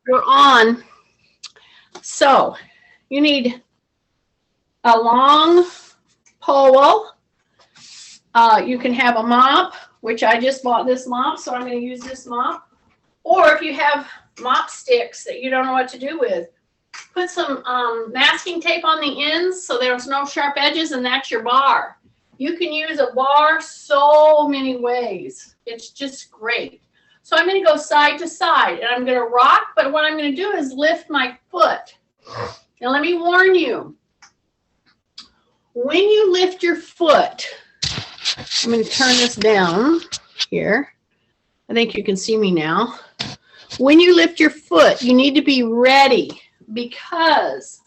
We're on. So you need a long pole. You can have a mop, which I just bought this mop, so I'm going to use this mop. Or if you have mop sticks that you don't know what to do with, put some masking tape on the ends so there's no sharp edges, and that's your bar. You can use a bar so many ways. It's just great. So I'm going to go side to side, and I'm going to rock, but what I'm going to do is lift my foot. Now let me warn you, when you lift your foot, I'm going to turn this down here. I think you can see me now. When you lift your foot, you need to be ready, because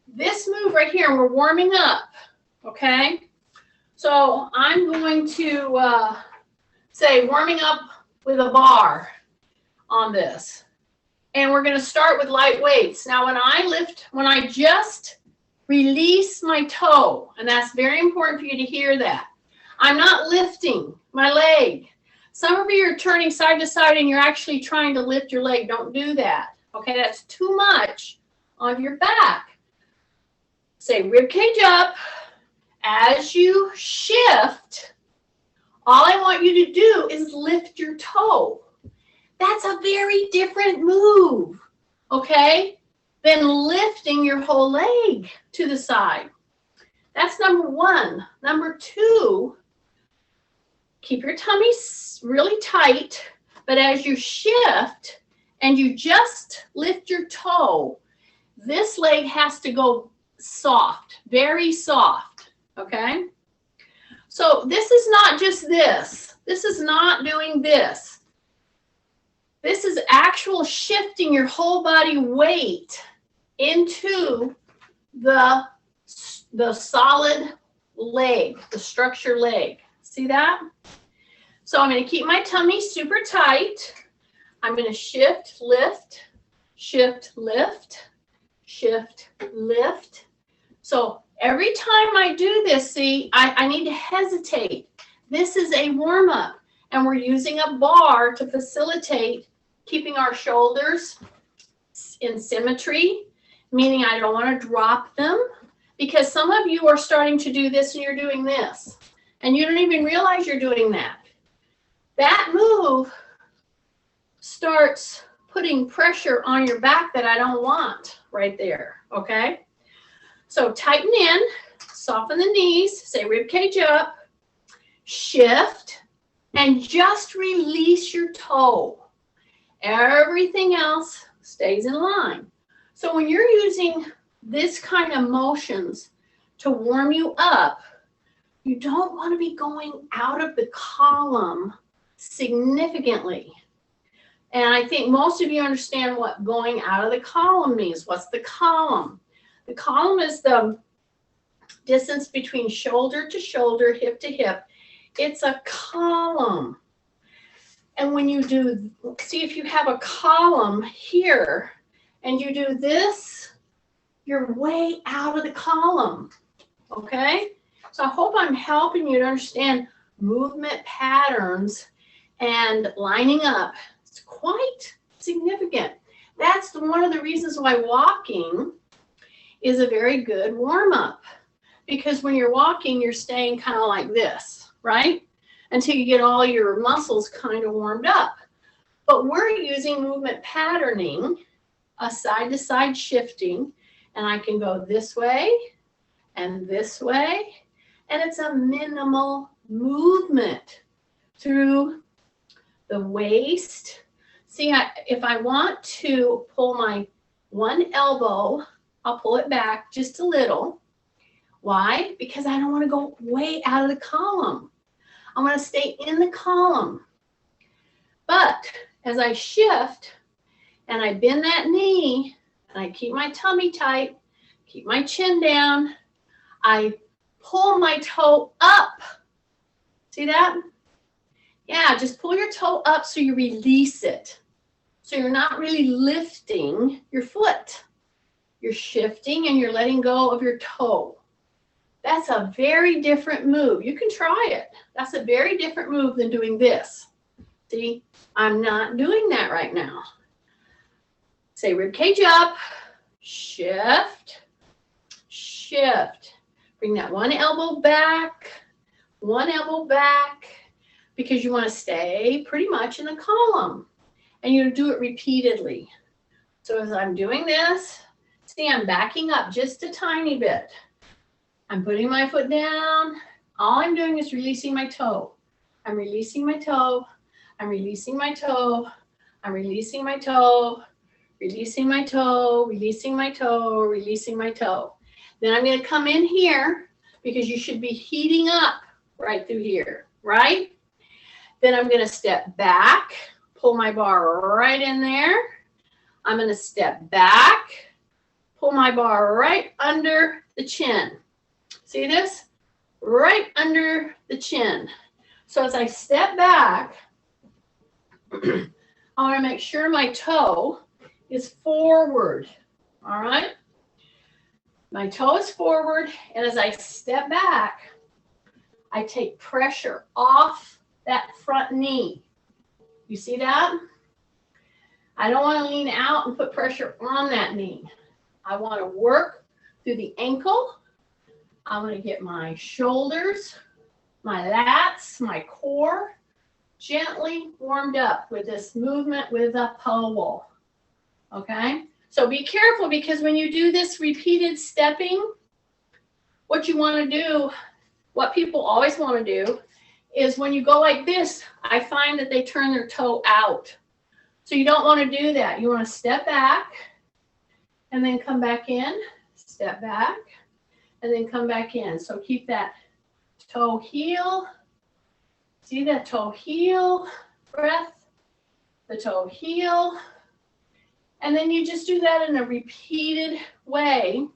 this move right here, we're warming up, okay? So I'm going to say warming up with a bar on this. And we're going to start with light weights. Now when I just release my toe, and that's very important for you to hear that, I'm not lifting my leg. Some of you are turning side to side and you're actually trying to lift your leg. Don't do that. Okay, that's too much on your back. Say rib cage up. As you shift, all I want you to do is lift your toe. That's a very different move, okay, than lifting your whole leg to the side. That's number one. Number two, keep your tummy really tight, but as you shift and you just lift your toe, this leg has to go soft, very soft, okay? So this is not just this. This is not doing this. This is actual shifting your whole body weight into the solid leg, the structure leg. See that? So I'm going to keep my tummy super tight. I'm going to shift, lift, shift, lift, shift, lift. So every time I do this, see, I need to hesitate. This is a warm-up, and we're using a bar to facilitate keeping our shoulders in symmetry, meaning I don't want to drop them, because some of you are starting to do this and you're doing this, and you don't even realize you're doing that. That move starts putting pressure on your back that I don't want right there, okay? So tighten in, soften the knees, say rib cage up, shift, and just release your toe. Everything else stays in line. So when you're using this kind of motions to warm you up, you don't want to be going out of the column significantly. And I think most of you understand what going out of the column means. What's the column? The column is the distance between shoulder to shoulder, hip to hip. It's a column. And when you do, see if you have a column here and you do this, you're way out of the column, okay? So I hope I'm helping you to understand movement patterns and lining up. It's quite significant. That's one of the reasons why walking is a very good warm-up, because when you're walking, you're staying kind of like this, right? Until you get all your muscles kind of warmed up. But we're using movement patterning, a side-to-side shifting, and I can go this way, and it's a minimal movement through the waist. See, if I want to pull my one elbow, I'll pull it back just a little. Why? Because I don't want to go way out of the column. I want to stay in the column. But as I shift and I bend that knee and I keep my tummy tight, keep my chin down, I pull my toe up. See that? Yeah, just pull your toe up so you release it. So you're not really lifting your foot. You're shifting and you're letting go of your toe. That's a very different move. You can try it. That's a very different move than doing this. See, I'm not doing that right now. Say rib cage up, shift, shift. Bring that one elbow back, because you want to stay pretty much in the column. And you do it repeatedly. So as I'm doing this, see, I'm backing up just a tiny bit. I'm putting my foot down. All I'm doing is releasing my toe. I'm releasing my toe. I'm releasing my toe. I'm releasing my toe. Releasing my toe, releasing my toe, releasing my toe. Then I'm going to come in here because you should be heating up right through here, right? Then I'm going to step back, pull my bar right in there. I'm going to step back, pull my bar right under the chin. See this? Right under the chin. So as I step back, I want to make sure my toe is forward, all right? My toe is forward, and as I step back, I take pressure off that front knee. You see that? I don't want to lean out and put pressure on that knee. I want to work through the ankle. I want to get my shoulders, my lats, my core gently warmed up with this movement with a pole. Okay, so be careful because when you do this repeated stepping, what you want to do, what people always want to do, is when you go like this, I find that they turn their toe out. So you don't want to do that. You want to step back and then come back in, step back, and then come back in. So keep that toe heel. See that toe heel, breath, the toe heel. And then you just do that in a repeated way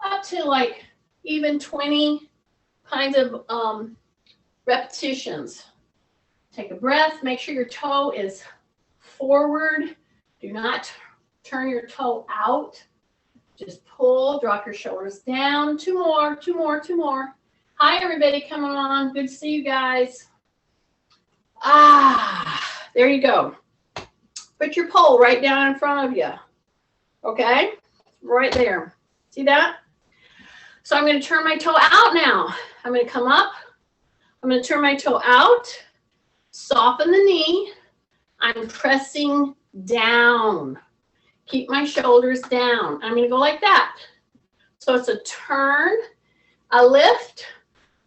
up to like even 20 kinds of repetitions. Take a breath, make sure your toe is forward. Do not turn your toe out. Just pull, drop your shoulders down. Two more. Hi, everybody coming on. Good to see you guys. There you go. Put your pole right down in front of you. Okay? Right there. See that? So I'm going to turn my toe out now. I'm going to come up. I'm going to turn my toe out. Soften the knee. I'm pressing down. Keep my shoulders down. I'm going to go like that. So it's a turn, a lift,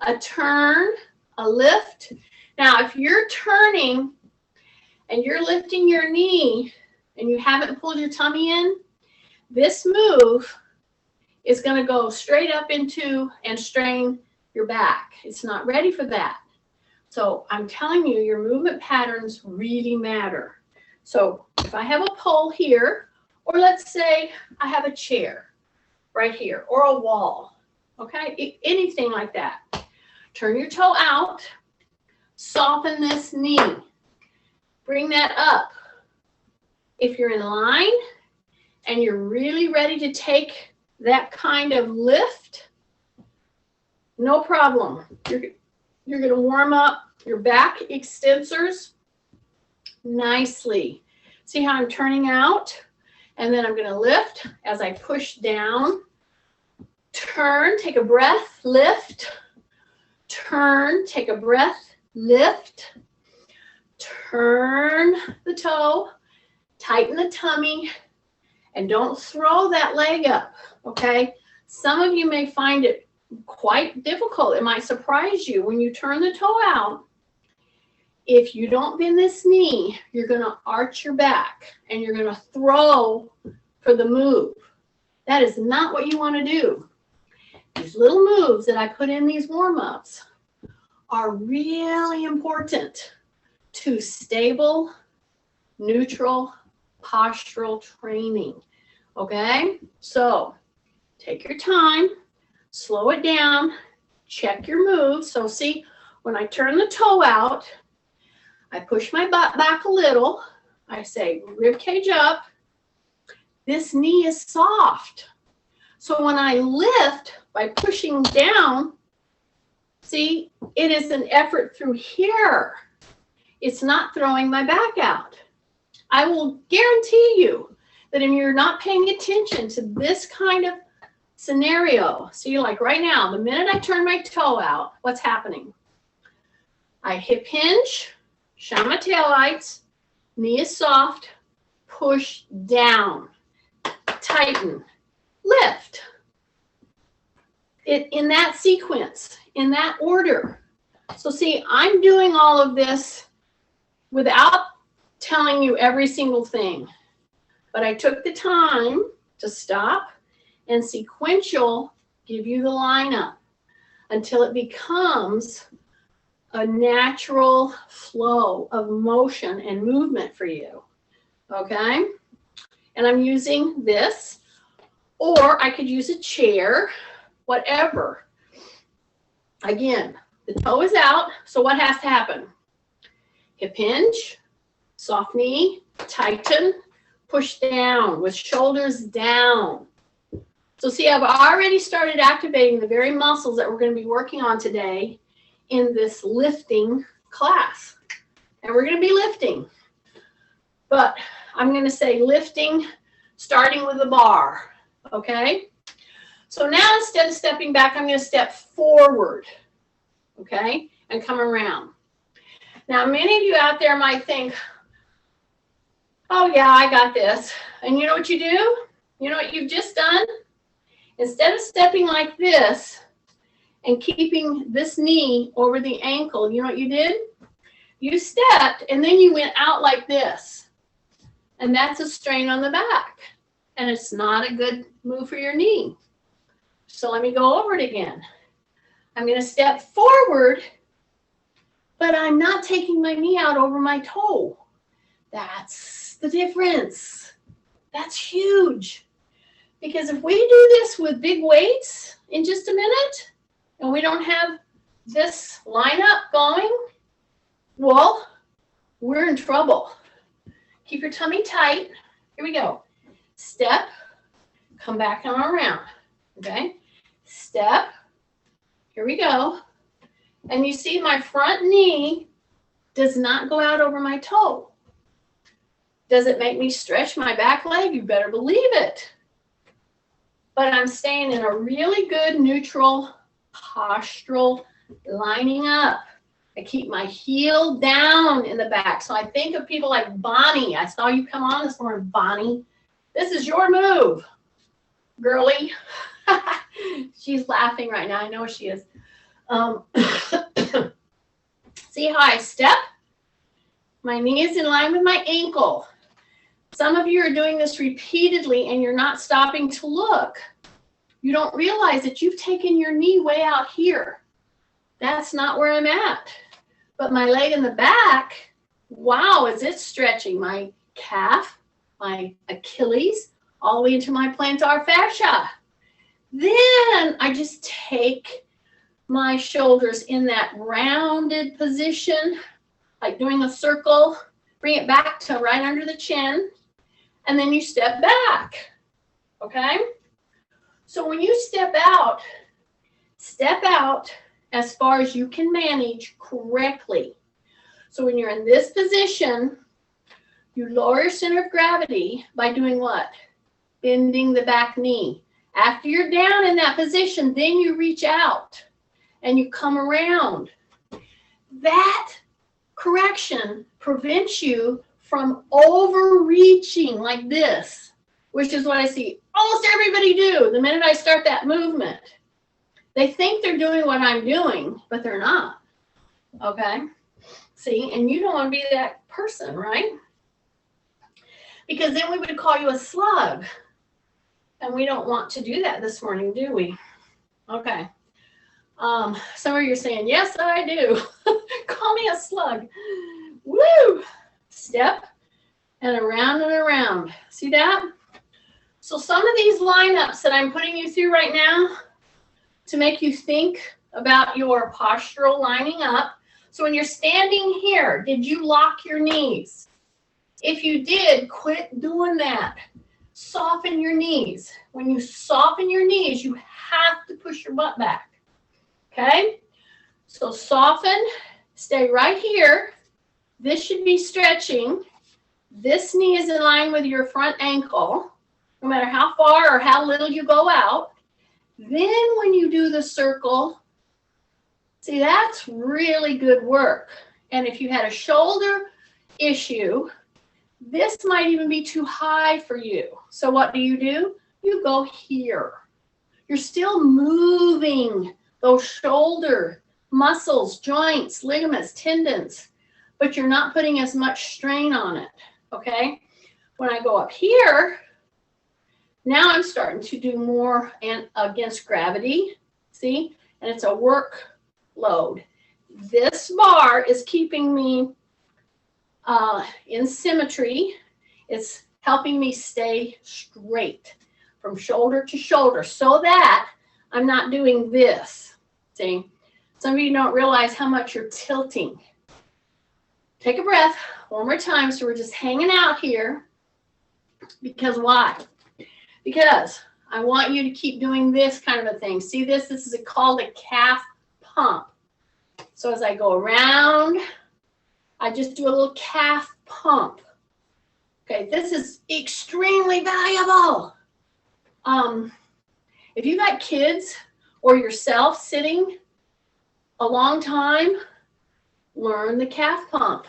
a turn, a lift. Now, if you're turning and you're lifting your knee and you haven't pulled your tummy in, this move is going to go straight up into and strain your back. It's not ready for that. So I'm telling you, your movement patterns really matter. So if I have a pole here, or let's say I have a chair right here, or a wall, okay? Anything like that. Turn your toe out, soften this knee. Bring that up. If you're in line and you're really ready to take that kind of lift, no problem. You're going to warm up your back extensors nicely. See how I'm turning out? And then I'm going to lift as I push down. Turn, take a breath, lift. Turn, take a breath, lift. Turn the toe, tighten the tummy, and don't throw that leg up, okay? Some of you may find it quite difficult. It might surprise you when you turn the toe out. If you don't bend this knee, you're going to arch your back and you're going to throw for the move. That is not what you want to do. These little moves that I put in these warm-ups are really important to stable, neutral, postural training. Okay? So take your time, slow it down, check your moves. So see, when I turn the toe out, I push my butt back a little. I say rib cage up. This knee is soft. So when I lift by pushing down, see, it is an effort through here. It's not throwing my back out. I will guarantee you that if you're not paying attention to this kind of scenario, see, like right now, the minute I turn my toe out, what's happening? I hip hinge, shine my taillights, knee is soft, push down, tighten, lift. It in that sequence, in that order. So see, I'm doing all of this without telling you every single thing, but I took the time to stop and sequential give you the lineup until it becomes a natural flow of motion and movement for you. Okay? And I'm using this, or I could use a chair, whatever. Again, the toe is out, so what has to happen? Hip hinge, soft knee, tighten, push down with shoulders down. So see, I've already started activating the very muscles that we're going to be working on today in this lifting class. And we're going to be lifting. But I'm going to say lifting starting with a bar. Okay? So now instead of stepping back, I'm going to step forward. Okay? And come around. Now, many of you out there might think, oh, yeah, I got this. And you know what you do? You know what you've just done? Instead of stepping like this and keeping this knee over the ankle, you know what you did? You stepped and then you went out like this. And that's a strain on the back. And it's not a good move for your knee. So let me go over it again. I'm going to step forward, but I'm not taking my knee out over my toe. That's the difference. That's huge. Because if we do this with big weights in just a minute, and we don't have this lineup going, well, we're in trouble. Keep your tummy tight. Here we go. Step, come back and around. Okay? Step. Here we go. And you see my front knee does not go out over my toe. Does it make me stretch my back leg? You better believe it. But I'm staying in a really good neutral postural lining up. I keep my heel down in the back. So I think of people like Bonnie. I saw you come on this morning, Bonnie. This is your move, girly. She's laughing right now. I know she is. See how I step? My knee is in line with my ankle. Some of you are doing this repeatedly and you're not stopping to look. You don't realize that you've taken your knee way out here. That's not where I'm at. But my leg in the back, wow, is it stretching? My calf, my Achilles, all the way into my plantar fascia. Then I just take my shoulders in that rounded position, like doing a circle, bring it back to right under the chin, and then you step back, okay? So when you step out as far as you can manage correctly. So when you're in this position, you lower your center of gravity by doing what? Bending the back knee. After you're down in that position, then you reach out and you come around. That correction prevents you from overreaching like this, which is what I see almost everybody do the minute I start that movement. They think they're doing what I'm doing, but they're not. Okay? See, and you don't want to be that person, right? Because then we would call you a slug. And we don't want to do that this morning, do we? Okay. Some of you are saying, yes, I do. Call me a slug. Woo! Step and around. See that? So some of these lineups that I'm putting you through right now to make you think about your postural lining up. So when you're standing here, did you lock your knees? If you did, quit doing that. Soften your knees. When you soften your knees, you have to push your butt back. Okay? So soften, stay right here. This should be stretching. This knee is in line with your front ankle, no matter how far or how little you go out. Then when you do the circle, see, that's really good work. And if you had a shoulder issue, this might even be too high for you. So what do? You go here. You're still moving those shoulder muscles, joints, ligaments, tendons, but you're not putting as much strain on it, okay? When I go up here, now I'm starting to do more and against gravity, see? And it's a workload. This bar is keeping me in symmetry. It's helping me stay straight from shoulder to shoulder so that I'm not doing this, see? Some of you don't realize how much you're tilting. Take a breath one more time. So we're just hanging out here. Because why? Because I want you to keep doing this kind of a thing. See this? This is called a calf pump. So as I go around, I just do a little calf pump. Okay, this is extremely valuable. If you got kids or yourself sitting a long time, learn the calf pump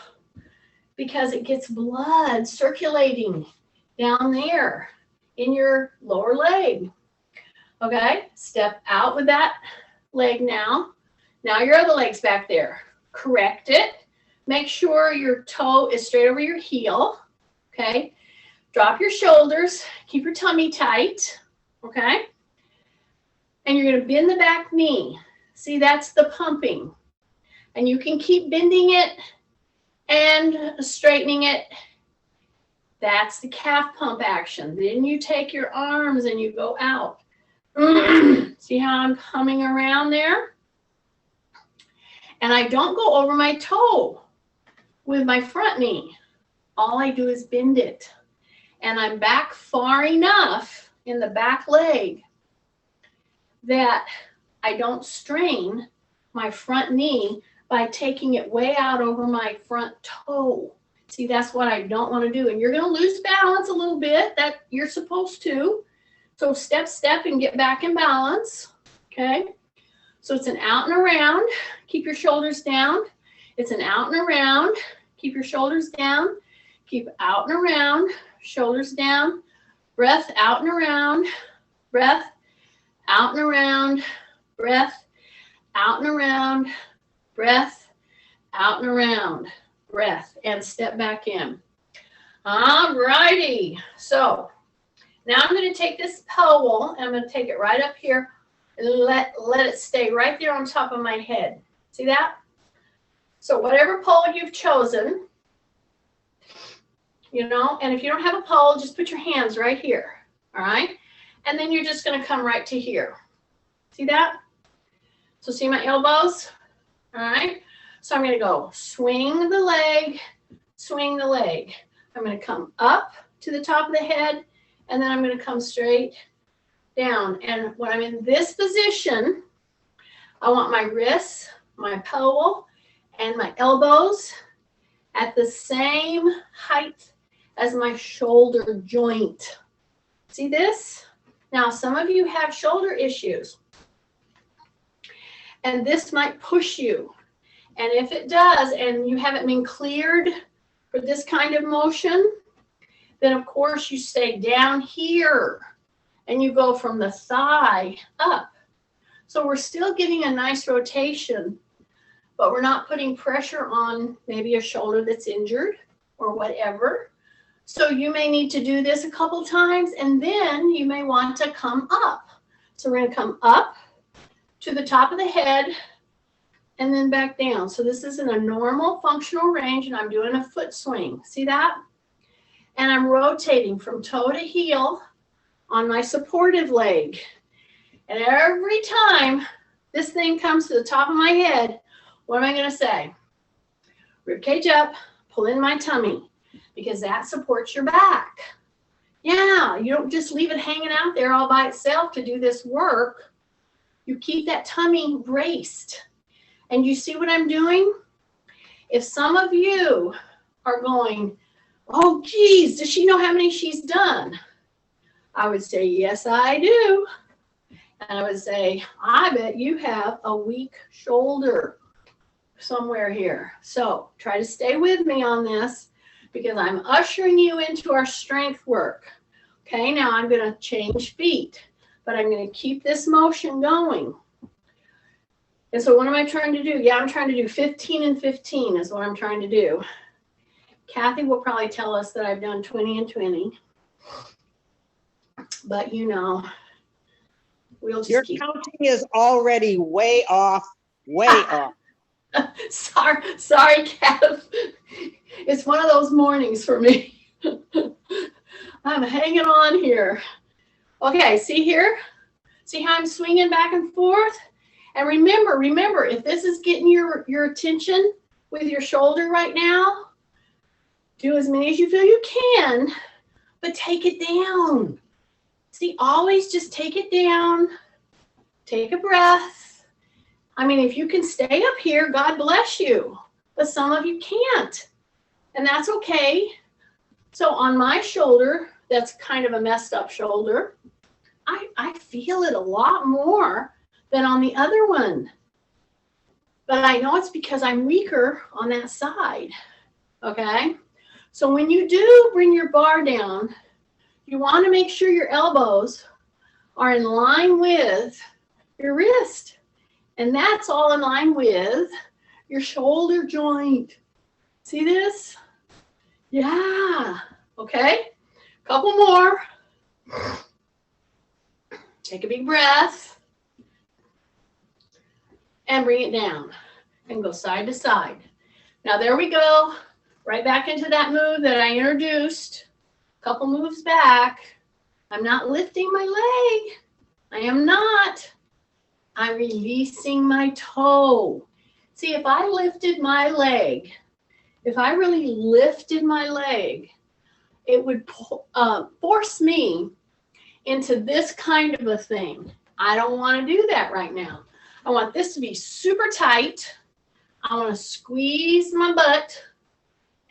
because it gets blood circulating down there in your lower leg. Okay, step out with that leg now. Now your other leg's back there. Correct it. Make sure your toe is straight over your heel. Okay, drop your shoulders. Keep your tummy tight. Okay, and you're going to bend the back knee. See, that's the pumping. And you can keep bending it and straightening it. That's the calf pump action. Then you take your arms and you go out. See how I'm coming around there? And I don't go over my toe with my front knee. All I do is bend it. And I'm back far enough in the back leg that I don't strain my front knee by taking it way out over my front toe. See, that's what I don't want to do. And you're going to lose balance a little bit. That you're supposed to. So step, and get back in balance. Okay. So it's an out and around. Keep your shoulders down. It's an out and around. Keep your shoulders down. Keep out and around. Shoulders down. Breath out and around. Breath out and around. Breath out and around. Breath out and around. Breath and step back in. All righty. So now I'm going to take this pole and I'm going to take it right up here and let it stay right there on top of my head. See that? So whatever pole you've chosen, and if you don't have a pole, just put your hands right here. All right. And then you're just going to come right to here. See that? So see my elbows? All right. So I'm going to go swing the leg, swing the leg. I'm going to come up to the top of the head, and then I'm going to come straight down. And when I'm in this position, I want my wrists, my pole, and my elbows at the same height as my shoulder joint. See this? Now, some of you have shoulder issues, and this might push you. And if it does, and you haven't been cleared for this kind of motion, then of course you stay down here and you go from the thigh up. So we're still getting a nice rotation, but we're not putting pressure on maybe a shoulder that's injured or whatever. So you may need to do this a couple times, and then you may want to come up. So we're going to come up to the top of the head and then back down. So this is in a normal functional range, and I'm doing a foot swing. See that? And I'm rotating from toe to heel on my supportive leg. And every time this thing comes to the top of my head, what am I going to say? Rib cage up, pull in my tummy, because that supports your back. Yeah, you don't just leave it hanging out there all by itself to do this work. You keep that tummy braced. And you see what I'm doing? If some of you are going, oh, geez, does she know how many she's done? I would say, yes, I do. And I would say, I bet you have a weak shoulder somewhere here. So try to stay with me on this because I'm ushering you into our strength work. Okay, now I'm going to change feet, but I'm going to keep this motion going. And so what am I trying to do? Yeah, I'm trying to do 15 and 15 is what I'm trying to do. Kathy will probably tell us that I've done 20 and 20. But you know, we'll just Your keep. counting is already way off, way off. Sorry, Kath. It's one of those mornings for me. I'm hanging on here. Okay, see here? See how I'm swinging back and forth? And remember, if this is getting your attention with your shoulder right now, do as many as you feel you can, but take it down. See, always just take it down. Take a breath. I mean, if you can stay up here, God bless you. But some of you can't. And that's okay. So on my shoulder, that's kind of a messed up shoulder, I feel it a lot more than on the other one. But I know it's because I'm weaker on that side. Okay? So when you do bring your bar down, you want to make sure your elbows are in line with your wrist. And that's all in line with your shoulder joint. See this? Yeah. Okay. Couple more. Take a big breath. And bring it down. And go side to side. Now there we go. Right back into that move that I introduced. Couple moves back. I'm not lifting my leg. I am not. I'm releasing my toe. See, if I lifted my leg, if I really lifted my leg, it would force me into this kind of a thing. I don't want to do that right now. I want this to be super tight. I want to squeeze my butt,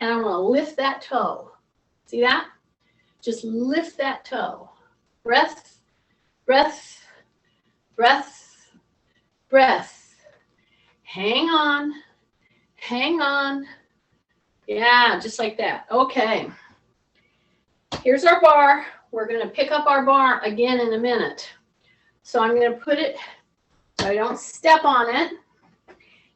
and I want to lift that toe. See that? Just lift that toe. Breath, breath, breath, breath. Hang on, hang on. Yeah, just like that. Okay. Here's our bar. We're going to pick up our bar again in a minute. So I'm going to put it so I don't step on it.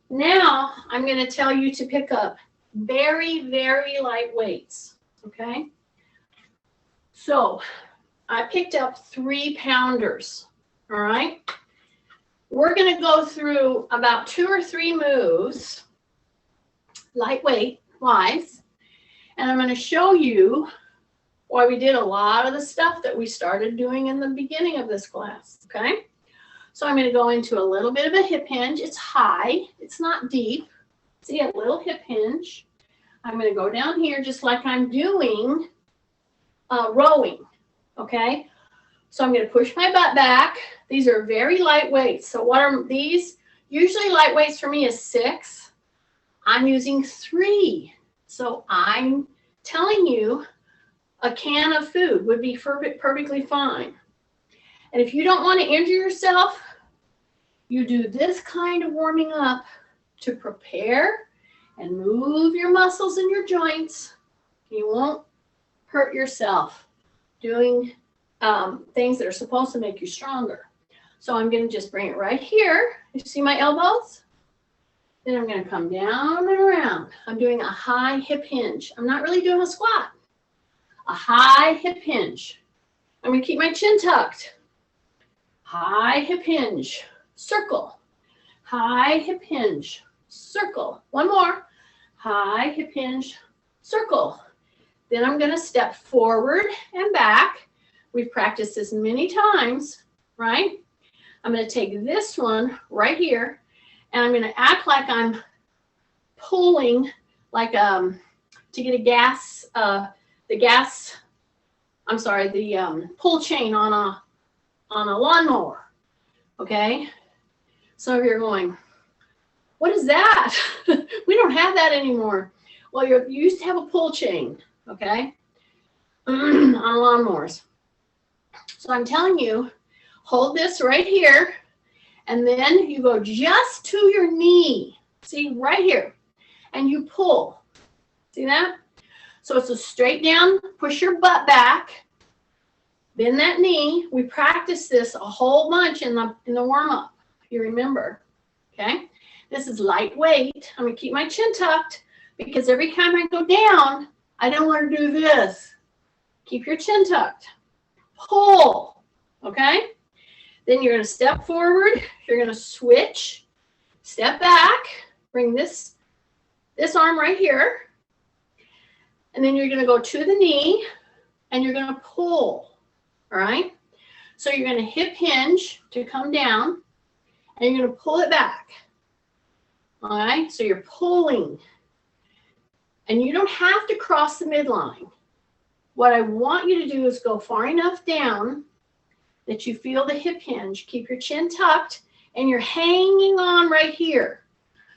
Now I'm going to tell you to pick up very, very light weights. Okay. So I picked up 3-pounders. All right. We're going to go through about 2 or 3 moves, lightweight wise, and I'm going to show you why we did a lot of the stuff that we started doing in the beginning of this class. Okay. So I'm going to go into a little bit of a hip hinge. It's high. It's not deep. See, a little hip hinge. I'm going to go down here just like I'm doing rowing. Okay. So I'm going to push my butt back. These are very light weights. So what are these? Usually light weights for me is 6. I'm using 3. So I'm telling you a can of food would be perfectly fine. And if you don't want to injure yourself, you do this kind of warming up to prepare and move your muscles in your joints. You won't hurt yourself doing things that are supposed to make you stronger. So I'm going to just bring it right here. You see my elbows? Then I'm going to come down and around. I'm doing a high hip hinge. I'm not really doing a squat. A high hip hinge. I'm going to keep my chin tucked. High hip hinge. Circle. High hip hinge. Circle. One more. High hip hinge. Circle. Then I'm going to step forward and back. We've practiced this many times, right? I'm going to take this one right here, and I'm going to act like I'm pulling, like to get a gas, pull chain on a lawnmower. Okay. Some of you are going, what is that? We don't have that anymore. Well, you used to have a pull chain. okay, on lawnmowers. So I'm telling you, hold this right here, and then you go just to your knee. See, right here. And you pull. See that? So it's a straight down, push your butt back, bend that knee. We practice this a whole bunch in the warm-up, if you remember. Okay? This is lightweight. I'm going to keep my chin tucked because every time I go down, I don't want to do this. Keep your chin tucked. Pull. Okay? Then you're going to step forward. You're going to switch. Step back. Bring this arm right here. And then you're going to go to the knee and you're going to pull. All right? So you're going to hip hinge to come down and you're going to pull it back. All right? So you're pulling. And you don't have to cross the midline. What I want you to do is go far enough down that you feel the hip hinge. Keep your chin tucked and you're hanging on right here.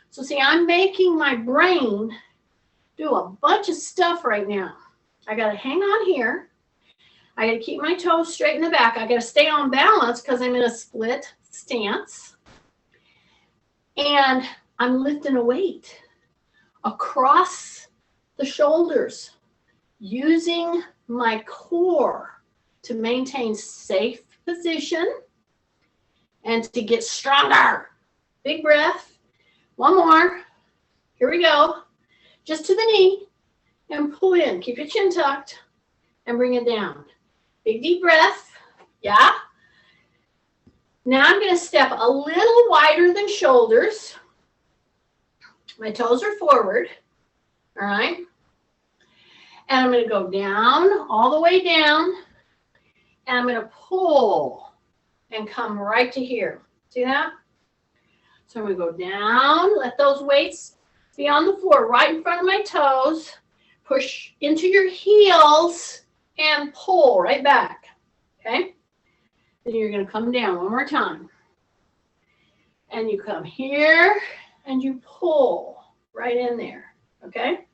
So see, I'm making my brain do a bunch of stuff right now. I got to hang on here. I got to keep my toes straight in the back. I got to stay on balance because I'm in a split stance. And I'm lifting a weight across the shoulders, using my core to maintain safe position and to get stronger. Big breath. One more. Here we go. Just to the knee and pull in. Keep your chin tucked and bring it down. Big deep breath. Yeah. Now I'm going to step a little wider than shoulders. My toes are forward. All right. And I'm going to go down, all the way down. And I'm going to pull and come right to here. See that? So I'm going to go down, let those weights be on the floor right in front of my toes. Push into your heels and pull right back. Okay? Then you're going to come down one more time. And you come here and you pull right in there. Okay?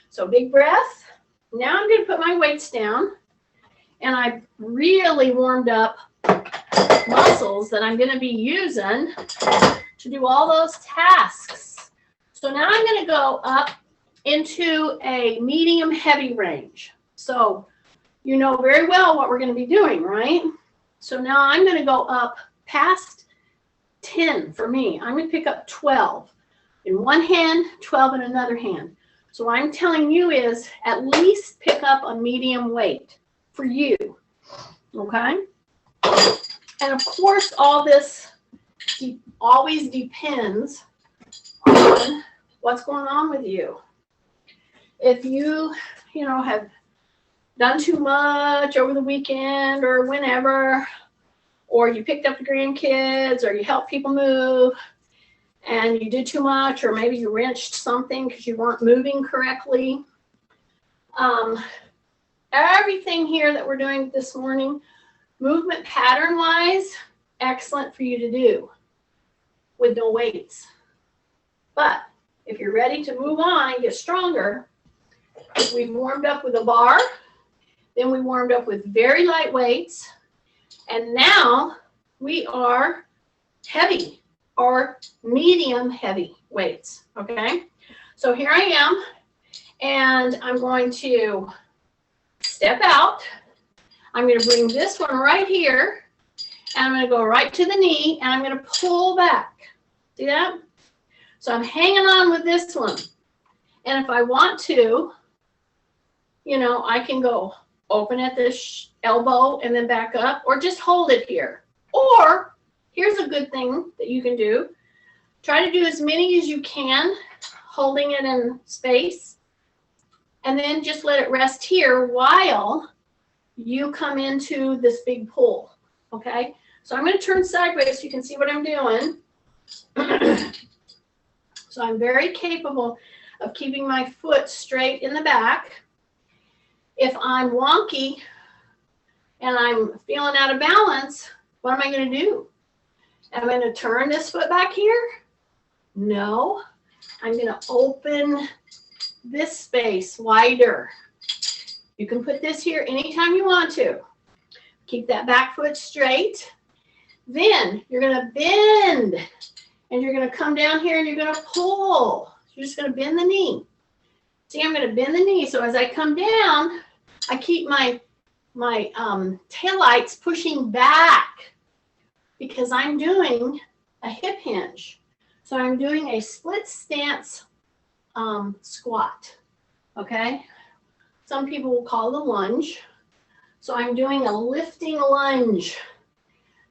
So big breath. Now I'm going to put my weights down. And I really warmed up muscles that I'm going to be using to do all those tasks. So now I'm going to go up into a medium heavy range. So you know very well what we're going to be doing, right? So now I'm going to go up past 10 for me. I'm going to pick up 12 in one hand, 12 in another hand. So what I'm telling you is at least pick up a medium weight for you. Okay? And of course, all this always depends on what's going on with you. If you have done too much over the weekend or whenever, or you picked up the grandkids, or you helped people move, and you did too much, or maybe you wrenched something because you weren't moving correctly. Everything here that we're doing this morning, movement pattern-wise, excellent for you to do with no weights. But if you're ready to move on and get stronger, we've warmed up with a bar, then we warmed up with very light weights, and now we are heavy or medium heavy weights, okay? So here I am, and I'm going to step out. I'm going to bring this one right here, and I'm going to go right to the knee, and I'm going to pull back. See that? So I'm hanging on with this one. And if I want to, I can go open at this elbow and then back up, or just hold it here. Or here's a good thing that you can do. Try to do as many as you can, holding it in space, and then just let it rest here while you come into this big pull, okay? So I'm going to turn sideways so you can see what I'm doing. So I'm very capable of keeping my foot straight in the back. If I'm wonky and I'm feeling out of balance, what am I going to do? Am I going to turn this foot back here? No. I'm going to open this space wider. You can put this here anytime you want to. Keep that back foot straight. Then you're going to bend, and you're going to come down here and you're going to pull. You're just going to bend the knee. See, I'm going to bend the knee. So as I come down, I keep my taillights pushing back because I'm doing a hip hinge. So I'm doing a split stance squat. Okay? Some people will call it a lunge. So I'm doing a lifting lunge.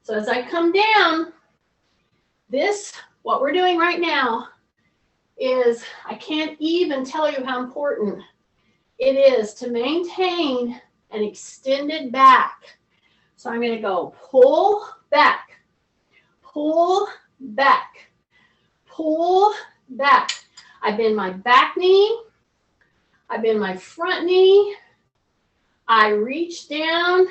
So as I come down, what we're doing right now is, I can't even tell you how important it is to maintain an extended back. So I'm going to go pull back, pull back, pull back. I bend my back knee. I bend my front knee. I reach down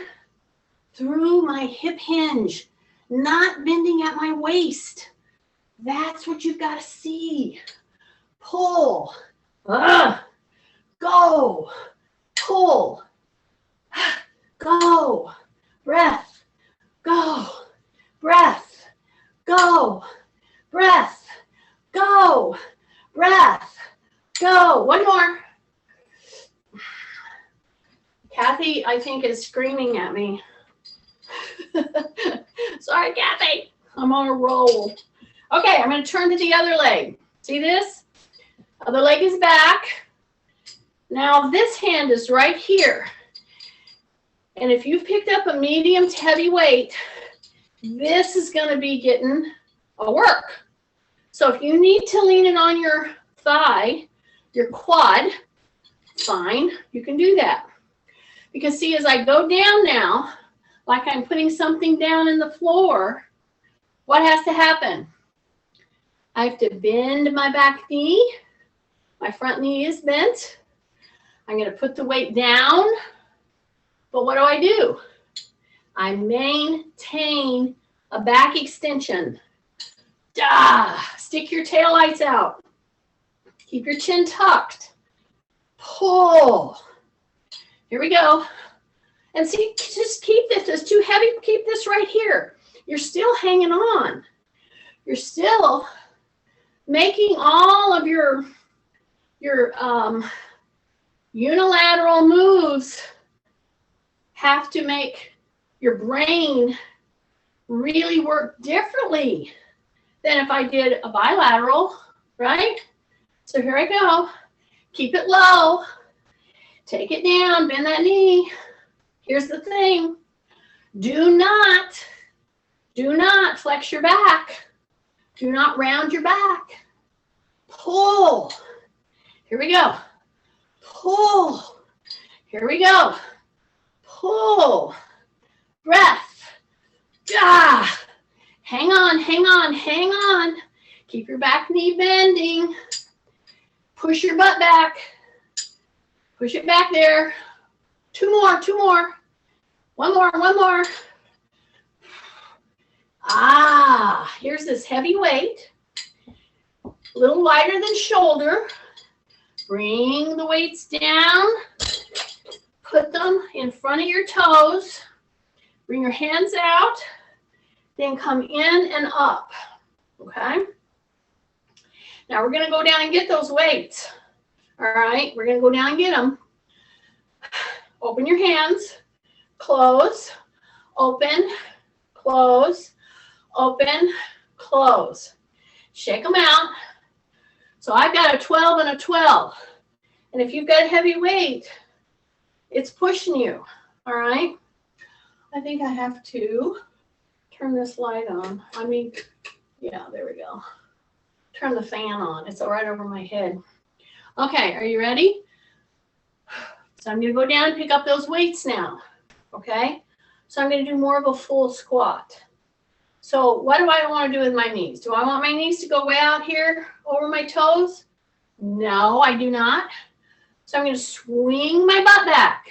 through my hip hinge, not bending at my waist. That's what you've got to see. Pull, go, pull, go, breath, go, breath, go, breath, go, breath, go. One more. Kathy, I think, is screaming at me. Sorry, Kathy. I'm on a roll. Okay, I'm going to turn to the other leg. See this? Other leg is back. Now this hand is right here. And if you've picked up a medium to heavy weight, this is going to be getting a work. So if you need to lean it on your thigh, your quad, fine, you can do that. Because see, as I go down now, like I'm putting something down in the floor, what has to happen? I have to bend my back knee. My front knee is bent. I'm going to put the weight down. But what do? I maintain a back extension. Stick your tail lights out. Keep your chin tucked. Pull. Here we go. And see, just keep this. It's too heavy. Keep this right here. You're still hanging on. You're still making all of your unilateral moves have to make your brain really work differently than if I did a bilateral, right? So here I go. Keep it low. Take it down. Bend that knee. Here's the thing. Do not flex your back. Do not round your back. Pull. Here we go. Pull. Here we go. Pull. Breath. Hang on, hang on, hang on. Keep your back knee bending. Push your butt back. Push it back there. Two more. One more. Here's this heavy weight. A little lighter than shoulder. Bring the weights down. Put them in front of your toes. Bring your hands out. Then come in and up. Okay? Now we're going to go down and get those weights. All right? We're going to go down and get them. Open your hands. Close. Open. Close. Open. Close. Shake them out. So I've got a 12 and a 12. And if you've got a heavy weight, it's pushing you. All right? I think I have to turn this light on. Yeah, there we go. Turn the fan on. It's right over my head. Okay, are you ready? So I'm going to go down and pick up those weights now. Okay? So I'm going to do more of a full squat. So what do I want to do with my knees? Do I want my knees to go way out here over my toes? No, I do not. So I'm going to swing my butt back.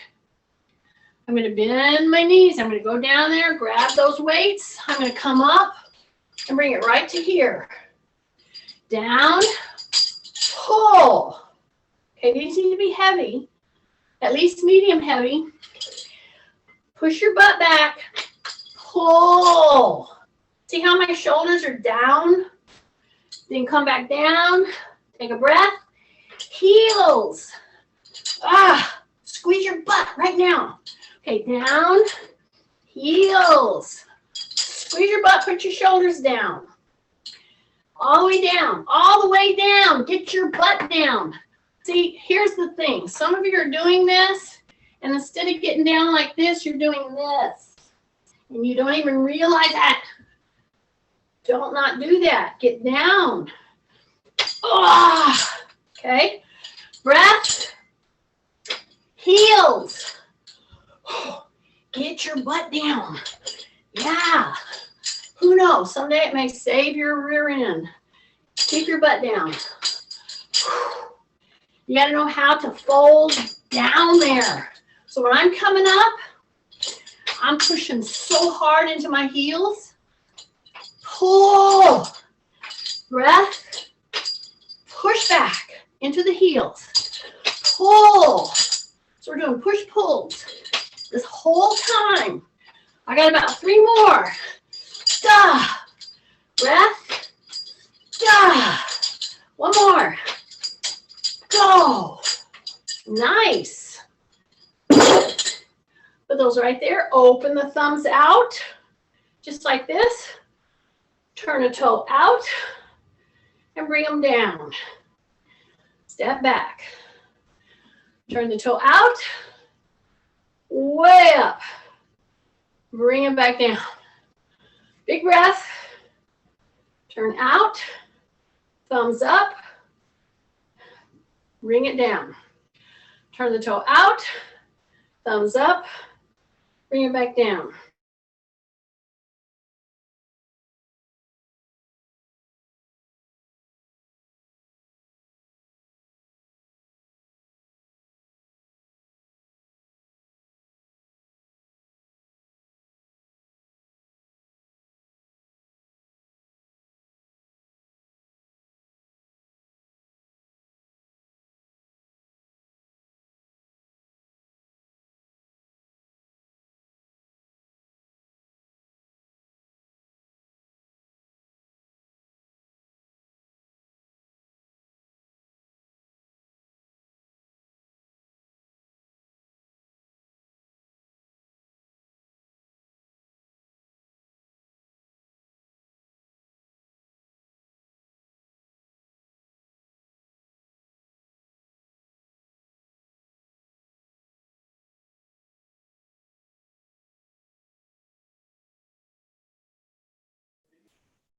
I'm going to bend my knees. I'm going to go down there, grab those weights. I'm going to come up and bring it right to here. Down, pull. Okay, these need to be heavy. at least medium heavy. Push your butt back. Pull. See how my shoulders are down? Then come back down. Take a breath. Heels. Squeeze your butt right now. Okay, down. Heels. Squeeze your butt, put your shoulders down. All the way down, all the way down. Get your butt down. See, here's the thing. Some of you are doing this, and instead of getting down like this, you're doing this. And you don't even realize that. Don't not do that. Get down. Okay. Breath. Heels. Get your butt down. Yeah. Who knows? Someday it may save your rear end. Keep your butt down. You got to know how to fold down there. So when I'm coming up, I'm pushing so hard into my heels. Pull. Breath. Push back into the heels. Pull. So we're doing push-pulls this whole time. I got about 3 more. Breath. 1 more. Go. Nice. Put those right there. Open the thumbs out. Just like this. Turn a toe out. And bring them down. Step back. Turn the toe out. Way up. Bring it back down. Big breath. Turn out. Thumbs up. Bring it down. Turn the toe out. Thumbs up. Bring it back down.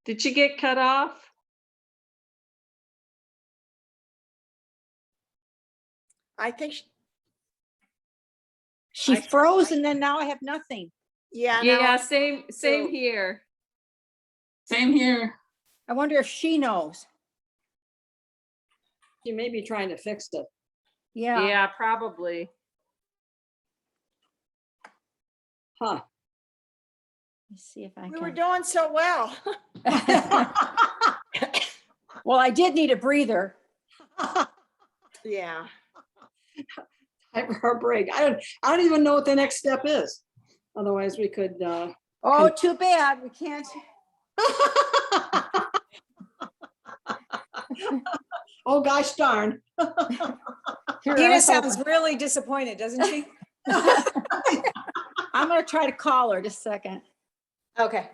Did she get cut off? I think, She froze and then now I have nothing. yeah. Yeah, no, same So- here. Same here. I wonder if she knows. You may be trying to fix it. Yeah. Yeah, probably. Huh. Let's see if I We were can. doing so well. Well, I did need a breather. Yeah. Time for a break. I don't even know what the next step is. Otherwise we could, Oh, too bad. We can't. oh gosh darn. Here, Dina I sounds hope- really disappointed, doesn't she? I'm gonna try to call her just a second. Okay.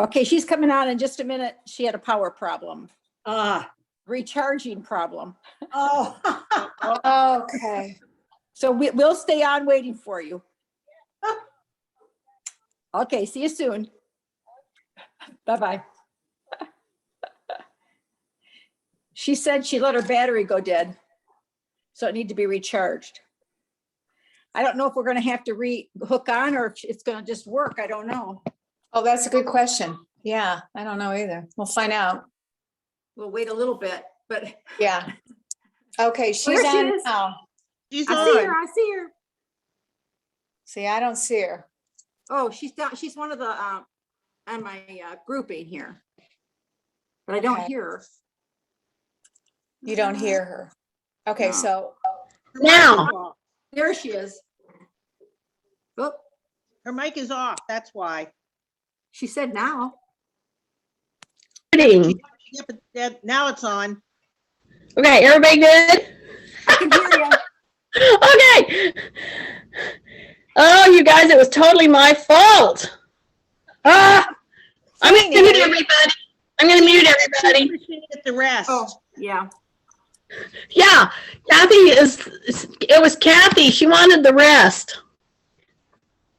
Okay, she's coming on in just a minute. She had a power problem. Ah, recharging problem. Oh. Okay. So we'll stay on waiting for you. Okay, see you soon. Bye-bye. She said she let her battery go dead, so it need to be recharged. I don't know if we're gonna have to hook on or if it's gonna just work. I don't know. Oh, that's a good question. Yeah, I don't know either. We'll find out. We'll wait a little bit, but Yeah. Okay, she's There she on is. now. She's I see her, on. I see her. See, I don't see her. Oh, she's down, she's one of the, on my grouping here. But I don't Okay. hear her. You don't hear her. Okay, No. so, Now, There she is. Oh, Her mic is off, that's why. she said now. sitting. Yep, now it's on. Okay, everybody good? I can hear you. Okay. Oh, you guys, it was totally my fault. I'm gonna mute everybody. I'm gonna mute everybody. Appreciate the rest. Oh, yeah. Yeah, it was Kathy. She wanted the rest.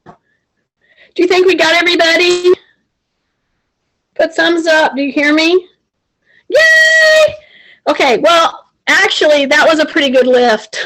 Do you think we got everybody? Put thumbs up. Do you hear me? Yay! Okay, well, actually, that was a pretty good lift.